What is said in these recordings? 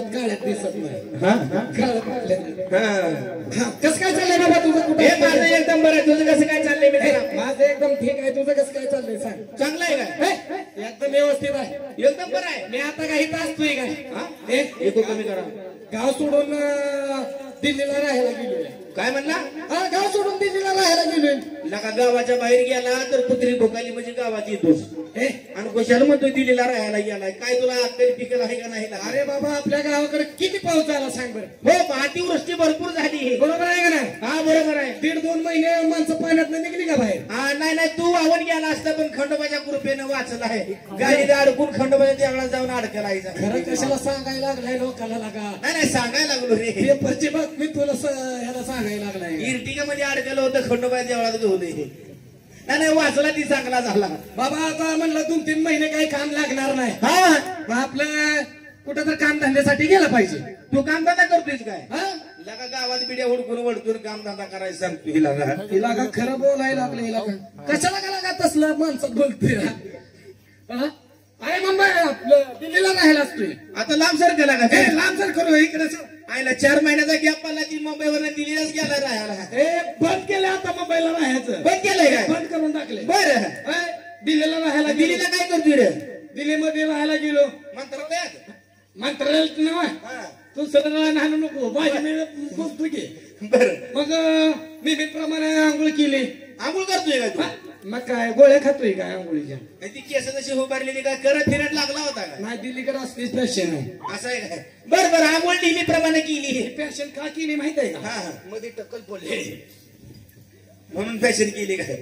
काळ्यात दिसत नाही कसं काय चाललंय बाबा तुझं कुठे माझं एकदम बरं आहे तुझं कसं काय चाललंय मित्र माझं एकदम ठीक आहे तुझं कसं काय चाललंय सांग चांगलं आहे काय एकदम व्यवस्थित आहे एकदम बरं आहे मी आता काही असतोय काय एकू कमी करा गाव सोडून दिल्लीला राहायला गेलोय काय म्हणला हा गाव सोडून दिल्लीला राहायला गेलोय लका गावाच्या बाहेर गेला तर कुत्री भोकाली म्हणजे गावात येतोस आणि कशाला म्हणतोय दिल्लीला राहायला गेलाय काय तुला अक्कल पिकल आहे का नाही अरे बाबा आपल्या गावाकडे किती पाऊस झाला सांग बरं हो अतिवृष्टी भरपूर झाली बरोबर आहे का नाही हा बरोबर आहे 1.5-2 महिने माणसं पाण्यात निघली का बाहेर हा नाही तू वाहून गेला असता पण खंडोबाच्या कृपेनं वाचला आहे गाडीला अडकून खंडोबाच्या देवळात जाऊन अडकला आहे खरं कशाला सांगायला लागलाय लोकांना लागा नाही सांगायला लागलो रे पेपरची बातमी तुला ह्याला सांगायला लागलाय इर्टिका मध्ये अडकलं होतं खंडोबाच्या देवळात घेऊ दे नाही वाचला ती चांगला झाला बाबा आता म्हणलं 2-3 महिने काही काम लागणार नाही हा आपलं कुठं तर काम धंद्यासाठी गेला पाहिजे तू कामधंदा करतोयस काय लगा गावात बिड्या हुडकून वडकून कामधंदा करायला सांगतो हिला का खरं बोलायला लागलं हिला कशाला का लागा तसलं माणसात बोलतोय अरे मुंबई आपलं दिल्लीला राहायला असतोय आता लांब सर गेला का लांब सर करू इकडे आयला 4 महिन्याचा गॅप आला ती मुंबईवर दिल्लीलाच गेला राहायला बंद केलं आता मुंबईला राहायचं बंद केलंय काय बंद करून टाकले बरं दिल्लीला राहायला दिल्लीला काय करतोय रे दिल्लीमध्ये राहायला गेलो मंत्रालयात नव्हे तू सगळं नाही नको माझी मी बसतो की बरं मग मी प्रमाणे आंघोळ केली आंघोळ करतोय का तू मग काय गोळ्या खातोय काय आंघोळीच्या ती केस जशी उभारलेली काय करत फिरत लागला होता का नाही दिल्लीकडे असतेच फॅशन आहे असं आहे काय बरं आंघोळ नेहमीप्रमाणे केली फॅशन का केली माहित आहे का मध्ये टक्कल बोलले म्हणून फॅशन केली काय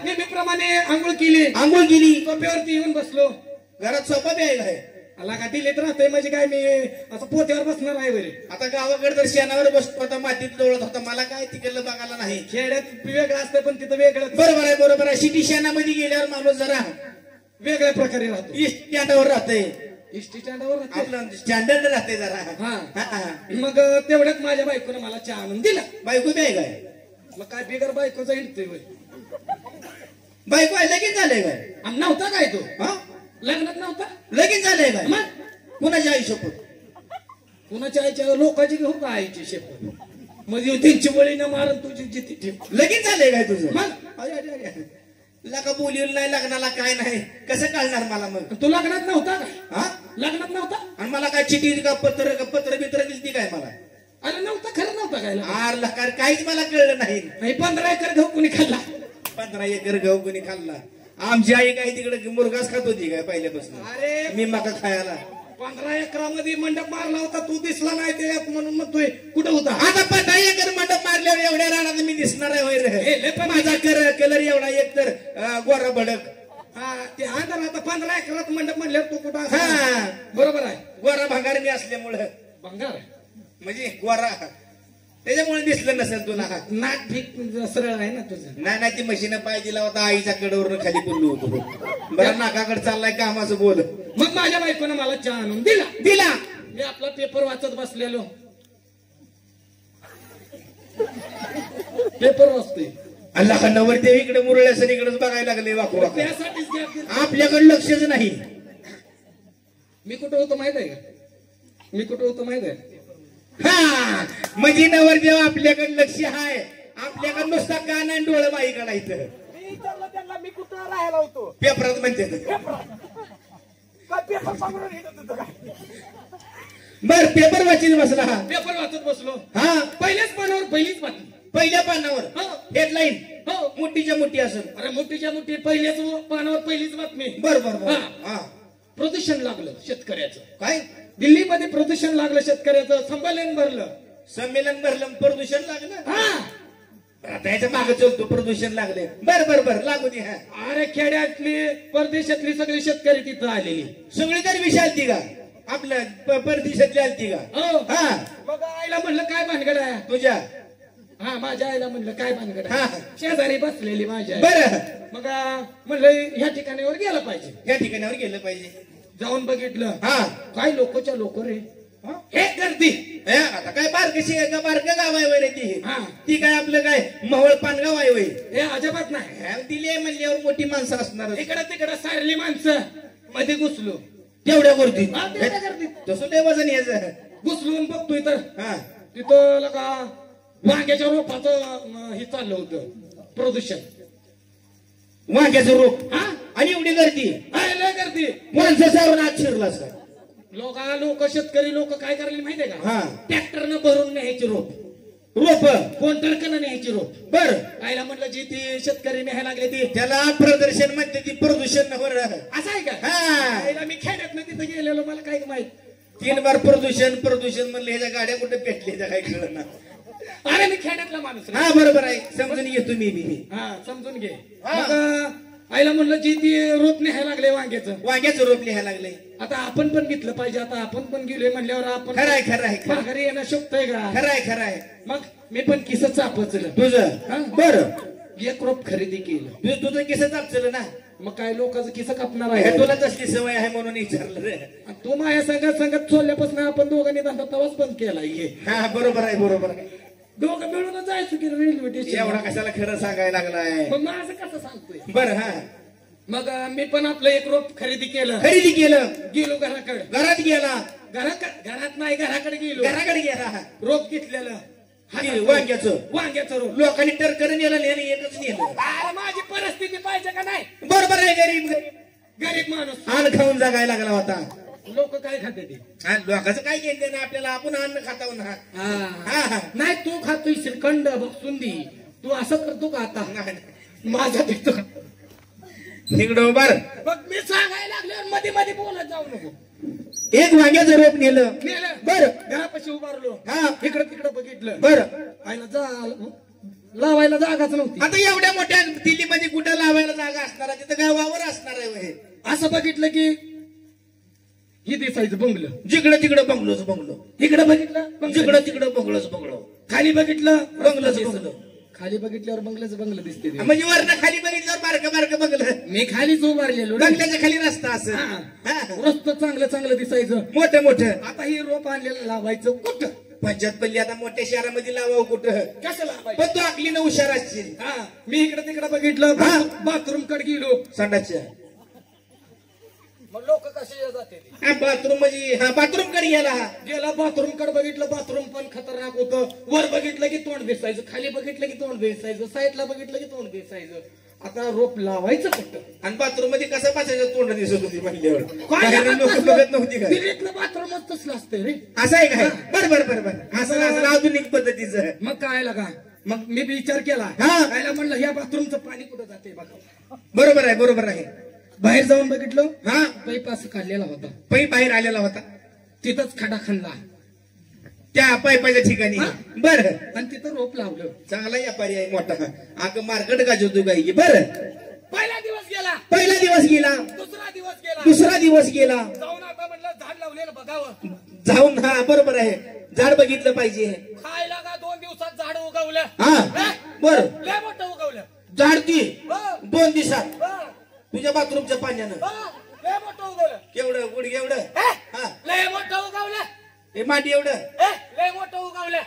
नेहमीप्रमाणे आंघोळ केली सोप्यावरती येऊन बसलो घरात सोपा बी आहे काय आला का दिल्लीत राहतोय म्हणजे काय मी असं पोत्यावर बसणार आहे बरे आता गावाकडे तर शेणावर बसतो आता मातीत लोळत होता मला काय तिकडलं बघायला नाही खेड्यात वेगळं असतं पण तिथं वेगळं बरोबर आहे सिटी शेणामध्ये गेल्यावर माणूस जरा वेगळ्या प्रकारे राहतो स्टँडावर राहतंय इष्टी स्टँडावर आपलं स्टँडर्ड राहते जरा मग तेवढ्यात माझ्या बायकोने मला चहा आणून दिला बायको बी आहे काय मग काय बिगर बायकोचा हिंडतोय बायको आहे लगेच झालंय काय नव्हता काय तो लग्नात नव्हता लगेच झालंय काय मग कुणाच्या आई शपथ कुणाच्या आईच्या लोकांची घेऊ का आईची शपथ म्हणजे त्यांची बळी न मारून तुझी जिथे ठेव लगेच झालंय काय तुझं मग लका बोलून नाही लग्नाला काय नाही कसं कळणार मला मग तू लग्नात नव्हता का लग्नात नव्हता आणि मला काय चिठी का पत्र बित्र दिसती काय मला अरे नव्हता खरं नव्हता काय आर लकार काहीच मला कळलं नाही 15 एकर गहू कुणी खाल्ला 15 एकर गहू कुणी खाल्ला आमची आई काय तिकडे मुरगास खात होती काय पहिल्यापासून अरे मी मका खायला 15 एकरामध्ये मंडप मारला होता तू दिसला नाही ते म्हणून मग तू कुठं होता आता 15 एकर मंडप मारल्यावर एवढ्या रानात मी दिसणार आहे वैर माझा कलर एवढा एक तर गोरा भडक ते आता 15 एकरात मंडप म्हणल्यावर तू कुठं बरोबर आहे गोरा भंगार मी असल्यामुळं भंगार म्हणजे गोरा त्याच्यामुळे दिसलं नसेल तुला नाक ठीक सरळ आहे ना तुझं नाही ती मशीन पाय दिला होता आईच्या कडेवरून खाली पडलो होतो बरं नाकाकडे चाललाय कामाचं बोल मग माझ्या बायकोनं मला चहा आणून दिला मी आपला पेपर वाचत बसलेलो पेपर वाचतोय अल्ला खंडावर ते इकडे मुरळ्यासर इकडेच बघायला लागले वाकू त्यासाठीच आपल्याकडे लक्षच नाही मी कुठं होतो माहित आहे म्हणजे नवर देव आपल्याकडे लक्ष आहे आपल्याकडे नुसता कान आणि डोळं बाई काढायचं मी कुठं राहायला होतो पेपरात म्हणते बर पेपर वाचीत बसला पेपर वाचत बसलो पहिल्याच पानावर पहिलीच बातमी पहिल्या पानावर हेडलाईन मोठीच्या मोठी असेल अरे मोठीच्या मोठी पहिल्याच पानावर पहिलीच बातमी बरोबर प्रदूषण लागलं शेतकऱ्याचं काय दिल्लीमध्ये प्रदूषण लागलं शेतकऱ्याचं संमेलन भरलं प्रदूषण लागलं त्याच्या मागे चलतो प्रदूषण लागले बर लागू दे अरे खेड्यातली परदेशातली सगळी शेतकरी तिथं आलेली सगळी तरी विषय आलती का आपल्या परदेशातली आलती का मग आईला म्हणलं काय भानगड आहे तुझ्या माझ्या आईला म्हणलं काय भानगड आहे शेजारी बसलेली माझ्या बरं मग म्हणलं ह्या ठिकाणीवर गेलं पाहिजे जाऊन बघितलं काय लोकच्या लोक रे हे गर्दी आता काय बारकशी बारक गाव आहे वय ती काय आपलं काय मवळ पानगाव आहे वय हे अजिबात नाही दिली म्हणल्यावर मोठी माणसं असणार इकडं तिकडं सारली माणसं मध्ये घुसलो तेवढ्यावरती हा, तेवढ्या गर्दीत. तसं लय वजन यायचं. घुसलून बघतोय तर हा तिथं लगा वांग्याच्या रोपाचं हे चाललं होतं प्रदूषण. वांग्याचं रोप हा आणि एवढी गर्दी आहे, लय गर्दी. माणसं सारून आत शिरलास का? लोक शेतकरी लोक काय करायला माहितीये का? हा ट्रॅक्टरनं भरून न्यायची रोप, रोप कोण ट्रकनं न्यायची रोप. बर कायला म्हटलं जी ती शेतकरी न्यायला लागले ती त्याला प्रदर्शन म्हणते ती प्रदूषण न बरं. असं आहे का? हा कायला मी खेड्यात तिथं गेलेलो, मला काय माहित. 3 बार प्रदूषण प्रदूषण म्हणले ह्याच्या गाड्या कुठे पेटल्या काही कळलं ना. अरे मी खेड्यातला माणूस रे. हा बरोबर आहे, समजून घेतो मी. हा समजून घे. हा. मग आईला म्हणलं जी ती रोप न्यायला लागले वांग्याचं. वांग्याचं रोप लिहायला लागले. आता आपण पण घेतलं पाहिजे. आता आपण पण गेलोय म्हणल्यावर आपण खरंय खरंय माघारी येणं शोभतंय का? खरंय मग मी पण किस चापचलं. तुझं हा? बर एक रोप खरेदी केलं. तुझं केस चापचलं ना. मग काय लोकांचं किस कापणार हे आहे? तुला तसली सवय आहे म्हणून विचारलं रे. आणि तू माझ्या संगत सोडल्यापासून आपण दोघांनी धंदा तवाच बंद केला. हे हा बरोबर आहे. दोघं मिळून जायचं की रेल्वे स्टेशन. एवढा कशाला खरं सांगायला लागलाय. मग माझं कसं सांगतोय? बर हा मग मी पण आपलं एक रोप खरेदी केलं. खरेदी केलं, गेलो घराकडे. घरात गेला, घरात नाही घराकडे गेलो. घराकडे गेला. रोप घेतलेलं वांग्याचं रोप लोकांनी टरकर नेलं एकच नेलं. अरे माझी परिस्थिती पाहिजे का नाही? बरोबर आहे. गरीब माणूस अन्न खाऊन जगायला लागला होता. लोक काय खाते ते? लोकांचं काय घेतलं ना आपल्याला, आपण अन्न खाताव ना. हा. नाही तू खातोय श्रीखंड बक्षुंदी, तू असं करतो का आता? माझा देतो तिकडं बर. मग मी सांगायला लागल्यावर मध्ये मध्ये बोलत जाऊ नको. एक वांग्याचं रोप नेलं. बर घरापाशी उभारलो. हा इकडं तिकडं बघितलं. बर आईला लावायला जागाच नव्हती. आता एवढ्या मोठ्या दिल्लीमध्ये कुठं लावायला जागा असणार आहे? तिथं गावावर असणार आहे. असं बघितलं की ही दिसायचं बंगलं. जिकडं तिकडं बंगलो. इकडं बघितलं जिकडं तिकडं बंगलो. खाली बघितलं बंगलो. खाली बघितल्यावर बंगलं दिसते. म्हणजे वरनं खाली बघितल्यावर बारकं बंगलं. मी खालीच उभारलेलो. बंगल्याच्या खाली रस्ता असं. रस्ता चांगलं दिसायचं. मोठं. आता ही रोप आणलेलं लावायचं कुठं? पंचायत पल्ली आता मोठ्या शहरामध्ये लावावं कुठं? कसं लावायचं? पण तू आकलीनं हुशार असशील. मी इकडे तिकडे बघितलं. बाथरूम कडे गेलो. संडासच्या मग लोक कसे जाते? बाथरूम म्हणजे बाथरूम कडे गेला बाथरूम कडे बघितलं. बाथरूम पण खतरनाक होतं. वर बघितलं की तोंड दिसायचं, खाली बघितलं की तोंड दिसायचं, साईडला बघितलं की तोंड दिसायचं. आता रोप लावायचं कुठं? आणि बाथरूम मध्ये कसं बसायचं तोंड दिसत होती म्हणल्यावर लोक बघत नव्हती का? दिल्लीतलं बाथरूमच तसलं असतंय रे. असं आहे काय? बरोबर असं आधुनिक पद्धतीचं. मग काय लागा? मग मी विचार केला. कायला म्हणलं या बाथरूमचं पाणी कुठं जाते बघा. बरोबर आहे. बाहेर जाऊन बघितलं. पाईप असं काढलेला होता. पाईप बाहेर आलेला होता. तिथंच खडा खणला त्या पाईपाच्या ठिकाणी. बर आणि तिथं रोप लावलं. चांगला व्यापारी आहे मोठा. अगं मार्केट गाजवतो गाई. बर पहिला दिवस गेला. दुसरा दिवस गेला. जाऊन आता म्हटलं झाड लावलेलं बघावं. जाऊन बरोबर आहे. झाड बघितलं पाहिजे. खायला का 2 दिवसात झाड उगवलं. बर लय मोठं उगवलं झाड ती 2 दिवसात तुझ्या बाथरूमच्या पाण्यानं. लय मोठं उगवलं. केवढं गुड एवढं? लय मोठं उगवलं. हे मांडी एवढं? लय मोठं उगवलं.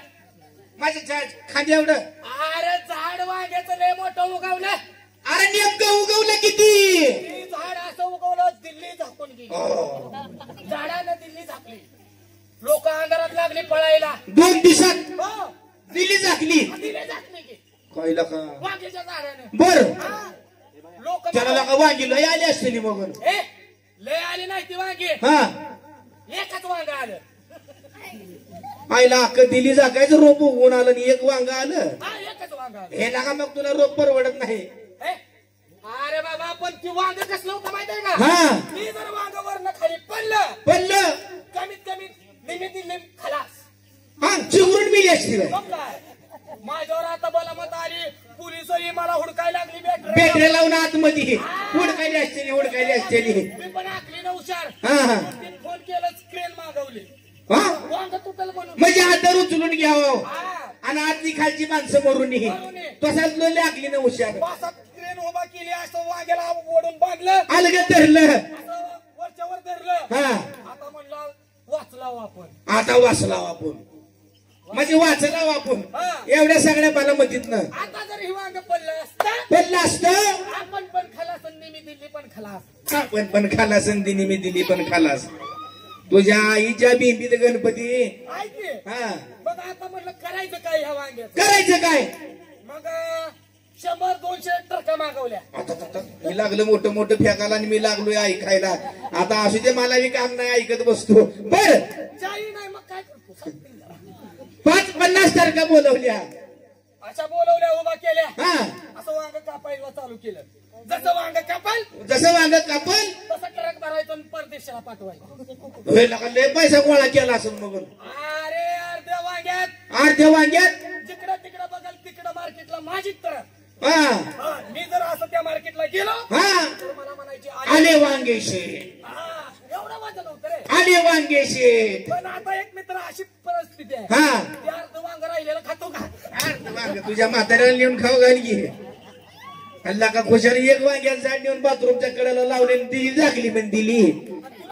माझ्या खांदी एवढं? अरे झाड वांग्याचं लय मोठं उगवलं. अरे नेमकं उगवलं किती? झाड असं उगवलं दिल्ली झाकून गेली. झाडानं दिल्ली झाकली. लोक अंधारात लागली पळायला. 2 दिवसात दिल्ली झाकली. दिल्ली झाकली की कळलं का? वांग्याच्या झाडानं. बर लोक त्याला वांगी लय आली असते मग. लय आली नाही ती वांगी. एकच वांग आलं. आईला अख्खं दिली जागायचं रोप उगवून आलं आणि एक वांग आलं. एकच वांग आलं. हे लागा मग तुला रोप परवडत नाही. अरे बाबा पण ती वांग कसलं होतं माहितीये का? ती जर वांग वरनं खाली पडलं कमीत कमी निमित खलास. चिवरून मिली असते. माझ्यावर आता बलामत आली. पोलिसही मला हुडकायला लागली. बॅटरी लावून आतमध्ये हुडकायली असते. मी पण आखली ना हुशार. फोन केलं क्रेन मागवली. वांग तुटल म्हणून. म्हणजे हातावर उचलून घ्यावं आणि आतली खालची माणसं मरून तसाच लागली ना हुशार. क्रेन उभा केली. असं वांग्याला ओढून बांधलं. अलगद धरलं. वरच्यावर धरलं. आता म्हणलं वाचलाव आपण. आता वाचलाव आपण. म्हणजे वाचला आपण हा. एवढ्या सगळ्या बारामतीतनं आता जर ही वांग पडलं असतं पडलं असतं आपण पण खलास आणि नेहमी दिल्ली पण खलास. आपण पण खाला संधीने मी दिली पण खालास तुझ्या आईच्या बिंबीत गणपती ऐक की. हा मग आता म्हटलं करायचं काय ह्या वांग्याचं. करायचं काय मग 100-200 ट्रका मागवल्या. आता मी लागलं मोठं मोठं फेकायला आणि मी लागलोय ऐकायला आता असू दे मला बी काम नाही ऐकत बसतो बर चाई नाही मग काय करतो सांगते जरा. 50 तारखा बोलवल्या अशा बोलवल्या उभा केल्या हा असं वांग कापायला चालू केलं. जसं वांग कापाल जसं वांग कापल तसं ट्रक भरायचं आणि परदेशाला पाठवायचं. होय लका लय पैसा गोळा केला असेल मग अरे अर्ध्या वांग्यात अर्ध्या वांग्यात जिकडं तिकडं बघाल तिकडं मार्केटला माझीच तर. हा मी जर असं त्या मार्केटला गेलो हा तर मला म्हणायची आले वांगेशे एवढं वजन होतं रे. आले वांगेशे पण आता एक मित्र अशी परिस्थिती आहे हा ते अर्ध वांग राहिलेलं खातो का. वांग तुझ्या म्हाताऱ्याला नेऊन खाऊ घाल की हल्ला का खुशाली एक वांग्याचं झाड नेऊन बाथरूमच्या कडेला लावले दिली झाकली पण दिली